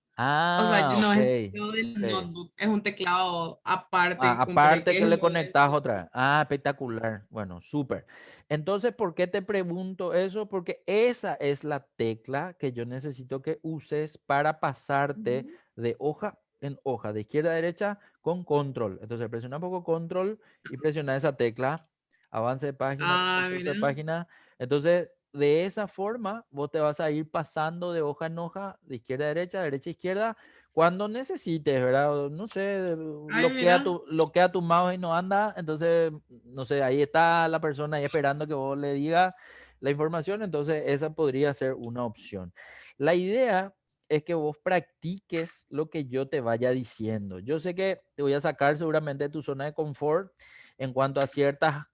O sea, Ah, no ok, es el teclado del ok. notebook, es un teclado aparte que compré, Aparte que que es le lo conectas del... otra vez. Ah, espectacular. Bueno, súper. Entonces, ¿por qué te pregunto eso? Porque esa es la tecla que yo necesito que uses para pasarte Ujú. de hoja en hoja, de izquierda a derecha, con control. Entonces, presiona un poco control y presiona esa tecla. Avance de página, Ah, retroceso de mira. página. Entonces, de esa forma, vos te vas a ir pasando de hoja en hoja, de izquierda a derecha a izquierda cuando necesites, ¿verdad? No sé, Ay, mira. bloquea tu mouse y no anda, entonces, no sé, ahí está la persona ahí esperando que vos le digas la información, entonces esa podría ser una opción. La idea es que vos practiques lo que yo te vaya diciendo. Yo sé que te voy a sacar seguramente de tu zona de confort en cuanto a ciertas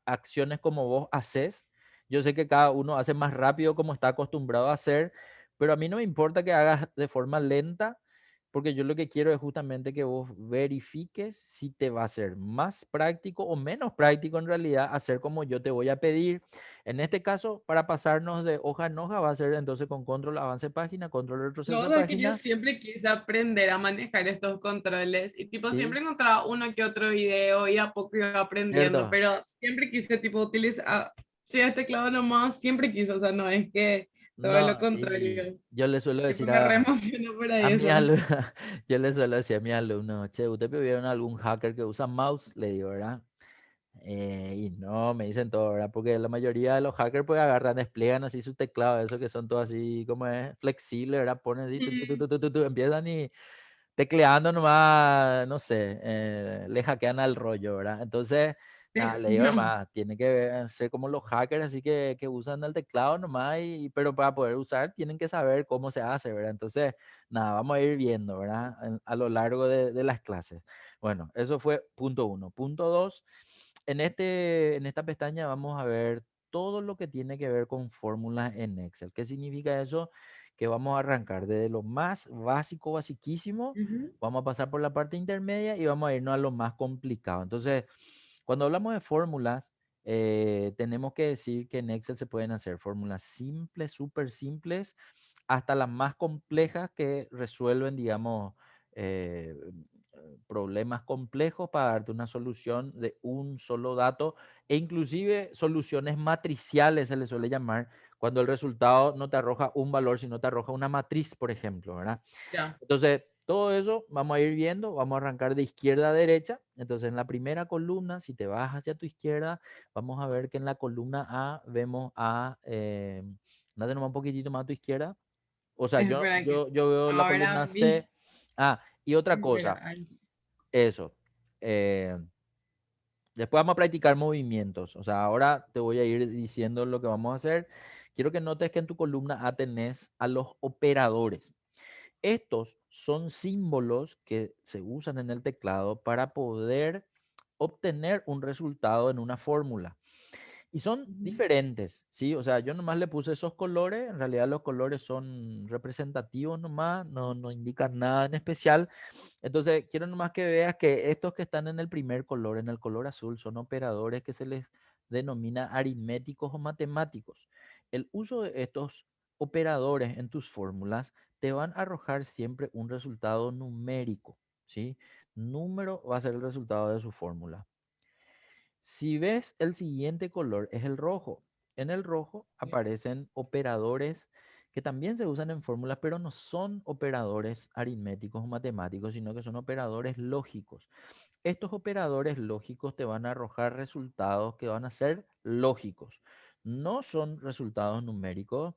acciones como vos haces. Yo sé que cada uno hace más rápido como está acostumbrado a hacer, pero a mí no me importa que hagas de forma lenta porque yo lo que quiero es justamente que vos verifiques si te va a ser más práctico o menos práctico en realidad hacer como yo te voy a pedir. En este caso, para pasarnos de hoja en hoja, va a ser entonces con control avance página, control retroceso de No, es que yo página. siempre quise aprender a manejar estos controles y tipo Sí, siempre encontraba uno que otro video y a poco iba aprendiendo, cierto. pero siempre quise tipo utilizar, sí, este clavo nomás, siempre quise, o sea, no es que todo No, lo y contrario, yo le suelo tipo decir me re emociono por a mi eso. alumno, yo le suelo decir a mi alumno, che, ¿usted vieron algún hacker que usa mouse? Le digo, ¿verdad? Y no, me dicen todo, ¿verdad? Porque la mayoría de los hackers pues agarran, despliegan así su teclado, eso que son todos así como es flexible, ¿verdad? Ponen así, Mm, empiezan y tecleando nomás, no sé, le hackean al rollo, ¿verdad? Entonces, nada, le digo no, más, tiene que ser como los hackers, así que usan el teclado nomás, pero para poder usar tienen que saber cómo se hace, ¿verdad? Entonces, nada, vamos a ir viendo, ¿verdad? A lo largo de las clases. Bueno, eso fue punto uno. Punto dos, en esta pestaña vamos a ver todo lo que tiene que ver con fórmulas en Excel. ¿Qué significa eso? Que vamos a arrancar desde lo más básico, basiquísimo, ujú, vamos a pasar por la parte intermedia y vamos a irnos a lo más complicado. Entonces, cuando hablamos de fórmulas, tenemos que decir que en Excel se pueden hacer fórmulas simples, súper simples, hasta las más complejas que resuelven, digamos, eh, problemas complejos para darte una solución de un solo dato e inclusive soluciones matriciales se le suele llamar cuando el resultado no te arroja un valor, sino te arroja una matriz, por ejemplo, ¿verdad? ya, Entonces, todo eso vamos a ir viendo, vamos a arrancar de izquierda a derecha. Entonces, en la primera columna, si te vas hacia tu izquierda, vamos a ver que en la columna A vemos date nomás un poquitito más a tu izquierda. O sea, yo, espera que yo, yo veo la ahora columna vi, C. Y otra espera, cosa, ay, eso. eh, Después vamos a practicar movimientos. O sea, ahora te voy a ir diciendo lo que vamos a hacer. Quiero que notes que en tu columna A tenés a los operadores. Estos son símbolos que se usan en el teclado para poder obtener un resultado en una fórmula. Y son Ujú. diferentes, ¿sí? O sea, yo nomás le puse esos colores, en realidad los colores son representativos nomás, no indican nada en especial. Entonces, quiero nomás que veas que estos que están en el primer color, en el color azul, son operadores que se les denomina aritméticos o matemáticos. El uso de estos operadores en tus fórmulas te van a arrojar siempre un resultado numérico, ¿sí? Número va a ser el resultado de su fórmula. Si ves el siguiente color es el rojo. En el rojo Sí. aparecen operadores que también se usan en fórmulas, pero no son operadores aritméticos o matemáticos, sino que son operadores lógicos. Estos operadores lógicos te van a arrojar resultados que van a ser lógicos. No son resultados numéricos.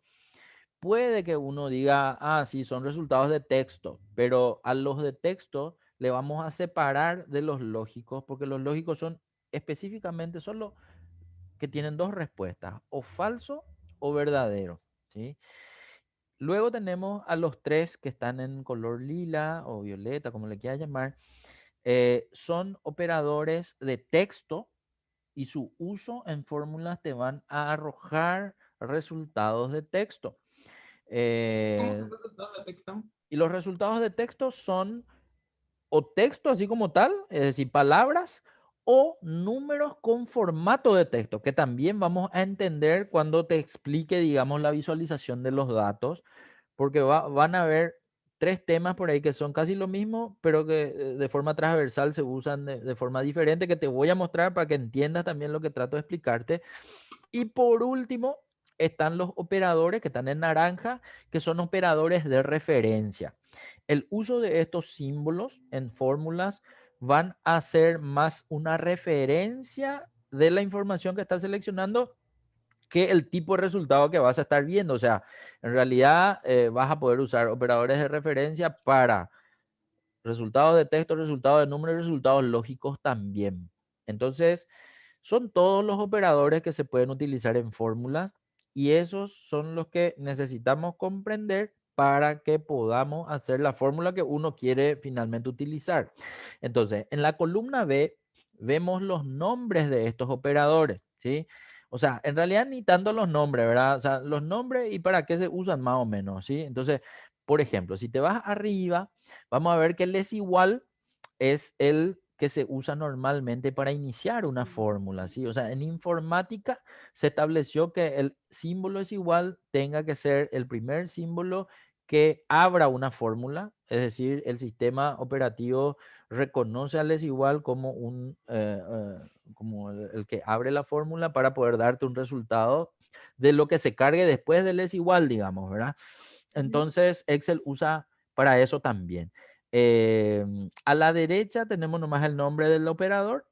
Puede que uno diga, ah, sí, son resultados de texto, pero a los de texto le vamos a separar de los lógicos, porque los lógicos son específicamente solo que tienen dos respuestas, o falso o verdadero, ¿sí? Luego tenemos a los tres que están en color lila o violeta, como le quieras llamar, son operadores de texto y su uso en fórmulas te van a arrojar resultados de texto. ¿Cómo Eh, son resultados de texto? y los resultados de texto son o texto así como tal, es decir, palabras, o números con formato de texto, que también vamos a entender cuando te explique, digamos, la visualización de los datos, porque van a haber tres temas por ahí que son casi lo mismo, pero que de forma transversal se usan de forma diferente, que te voy a mostrar para que entiendas también lo que trato de explicarte. Y por último, están los operadores que están en naranja, que son operadores de referencia. El uso de estos símbolos en fórmulas van a ser más una referencia de la información que estás seleccionando que el tipo de resultado que vas a estar viendo. O sea, en realidad vas a poder usar operadores de referencia para resultados de texto, resultados de números y resultados lógicos también. Entonces, son todos los operadores que se pueden utilizar en fórmulas y esos son los que necesitamos comprender para que podamos hacer la fórmula que uno quiere finalmente utilizar. Entonces, en la columna B vemos los nombres de estos operadores, ¿sí? O sea, en realidad ni tanto los nombres, ¿verdad? O sea, los nombres y para qué se usan más o menos, ¿sí? Entonces, por ejemplo, si te vas arriba, vamos a ver que el desigual es el que se usa normalmente para iniciar una fórmula, ¿sí? O sea, en informática se estableció que el símbolo es igual tenga que ser el primer símbolo que abra una fórmula, es decir, el sistema operativo reconoce al desigual como como el que abre la fórmula para poder darte un resultado de lo que se cargue después del desigual, digamos, ¿verdad? Ujú. Entonces, Excel usa para eso también. A la derecha tenemos nomás el nombre del operador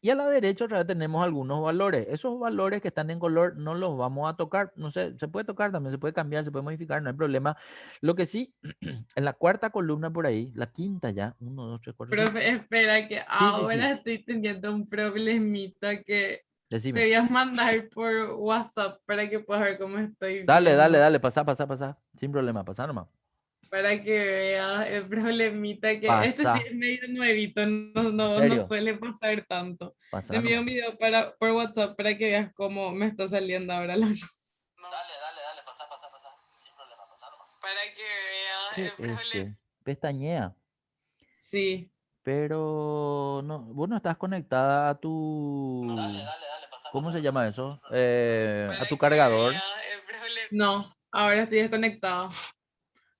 y a la derecha otra vez tenemos algunos valores. Esos valores que estamos en color no los vamos a tocar. No sé, se puede tocar también, se puede cambiar, se puede modificar, no hay problema. Lo que sí, en la cuarta columna por ahí, la quinta ya, uno, dos, tres, cuatro, cinco. Profe, espera que Sí, sí, ahora sí. estoy teniendo un problemita que Decime. debías mandar por WhatsApp para que puedas ver cómo estoy Dale, dale, viendo. dale, pasá, pasá, pasá. Sin problema, pasá nomás. Para que veas el problemita que este sí Pasá. es medio nuevito, ¿En no serio? suele pasar tanto. Te Pasá envío nomás. un video por WhatsApp para que veas cómo me está saliendo ahora la... No, Dale, dale, dale, pasá, pasá, pasá. Sin problema, pasá nomás. para que veas ¿Qué el es problema. que pestañea? Sí. Pero no, vos no estás conectada a Dale, tu, dale, dale, pasá, ¿cómo pasá, se pasá. llama Sin eso? problema. A Para tu que cargador. veas el problema. No, ahora estoy desconectado.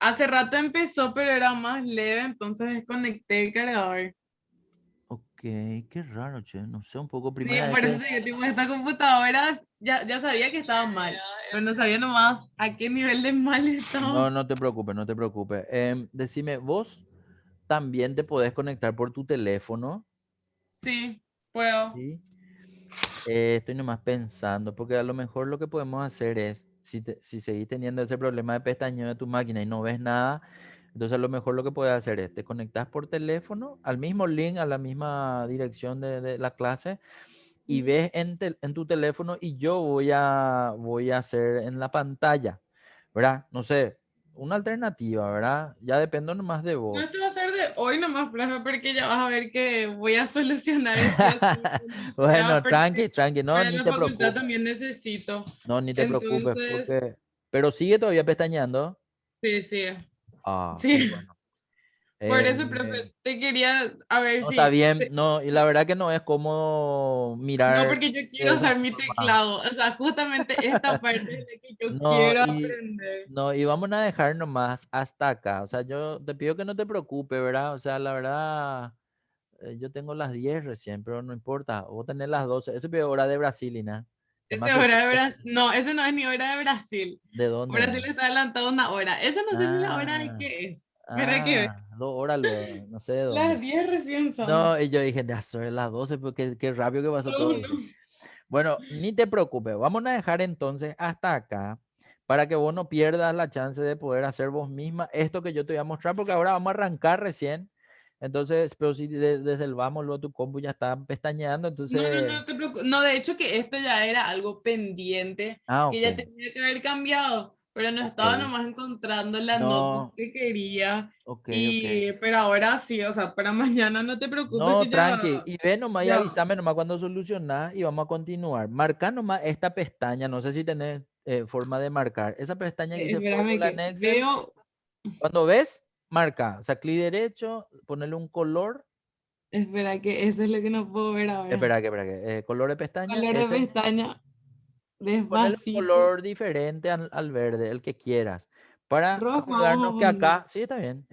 Hace rato empezó, pero era más leve, entonces desconecté el cargador. Ok, qué raro, che. No sé, un poco Sí, primera vez por eso que... te digo, tipo, esta computadora ya sabía que estaba mal, pero no sabía nomás a qué nivel de mal estaba. No, no te preocupes, no te preocupes. Decime, ¿vos también te podés conectar por tu teléfono? Sí, puedo. Sí. Estoy nomás pensando, porque a lo mejor lo que podemos hacer es, si seguís teniendo ese problema de pestañeo de tu máquina y no ves nada, entonces a lo mejor lo que puedes hacer es, te conectas por teléfono al mismo link, a la misma dirección de la clase y Ujú. ves en tu teléfono y yo voy a hacer en la pantalla, ¿verdad? No sé, una alternativa, ¿verdad? Ya depende nomás de No, vos. esto va a ser de hoy nomás, profe, porque ya vas a ver que voy a solucionar eso así, como sea, Bueno, porque tranqui, tranqui, no, para ni la te facultad preocupes, también necesito. no, ni te preocupes, Entonces, porque, pero sigue todavía pestañeando. sí, sí, Ah, qué sí. bueno. Por eso, Eh, profe, te quería a ver no, está si... bien, no, y la verdad que no es cómodo No, mirar porque yo de quiero esa usar mi forma. teclado. O sea, justamente esta parte es la que yo No, quiero y aprender. no, y vamos a dejar nomás hasta acá. O sea, yo te pido que no te preocupes, ¿verdad? O sea, la verdad, yo tengo las 10 recién, pero no importa. Vos tenés las 12. Ese es hora de Brasil, y nada. Es Ese más es hora de cerquita. Brasil. No, ese no es ni hora de Brasil. ¿De dónde Brasil es? está adelantado una hora. Esa no sé ni la hora de Ah, qué es. Espera que ver. 2 horas luego, no sé de Las dónde. 10 recién son. No, y yo dije, ya son las 12, porque qué rápido que pasó No, todo eso. no. Bueno, ni te preocupes, vamos a dejar entonces hasta acá para que vos no pierdas la chance de poder hacer vos misma esto que yo te voy a mostrar, porque ahora vamos a arrancar recién. Entonces, pero si desde el vamos, luego tu compu ya está pestañeando, No, no, entonces, no te preocupes. No, de hecho que esto ya era algo pendiente que ok, ya tenía que haber cambiado, pero no ok, estaba nomás encontrando la notebook no, que quería. ok, ok. Y, pero ahora sí, o sea, para mañana no te preocupes No, que ya, tranqui, y ve nomás y ya, avísame nomás cuando solucionás y vamos a continuar. Marca nomás esta pestaña, no sé si tenés forma de marcar. Esa pestaña que dice espérame fórmula que en Excel. veo, Cuando ves, marca, o sea, clic derecho, ponerle un color, espera que eso es lo que no puedo ver ahora. espera color de pestaña, Color de ese, pestaña, y ponerle un despacito, color diferente al verde, el que quieras, para rojo, vamos a acordarnos que poner. acá, sí, está bien,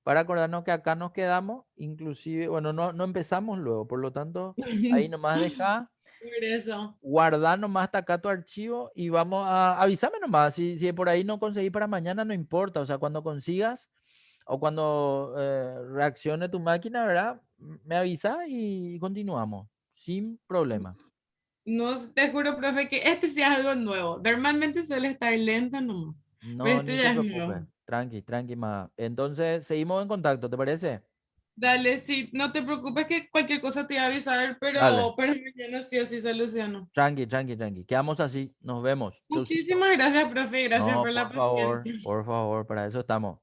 para acordarnos que acá nos quedamos, inclusive, bueno, no empezamos luego, por lo tanto, ahí nomás deja, Por eso. guardar nomás hasta acá tu archivo y vamos a, avísame nomás, si por ahí no conseguí para mañana, no importa, o sea, cuando consigas o cuando reaccione tu máquina, ¿verdad? Me avisa y continuamos, sin problema. No, te juro, profe, que este sí es algo nuevo. Normalmente suele estar lento nomás, pero No, este ni te ya es preocupes, nuevo. tranqui, tranqui, más. Entonces, seguimos en contacto, ¿te parece? Dale, sí, no te preocupes que cualquier cosa te voy a avisar, Dale, pero mañana sí o sí soluciono. tranqui, tranqui, tranqui. Quedamos así, nos vemos. Chaucito. Muchísimas gracias, profe, gracias No, por la paciencia. por favor, para eso estamos.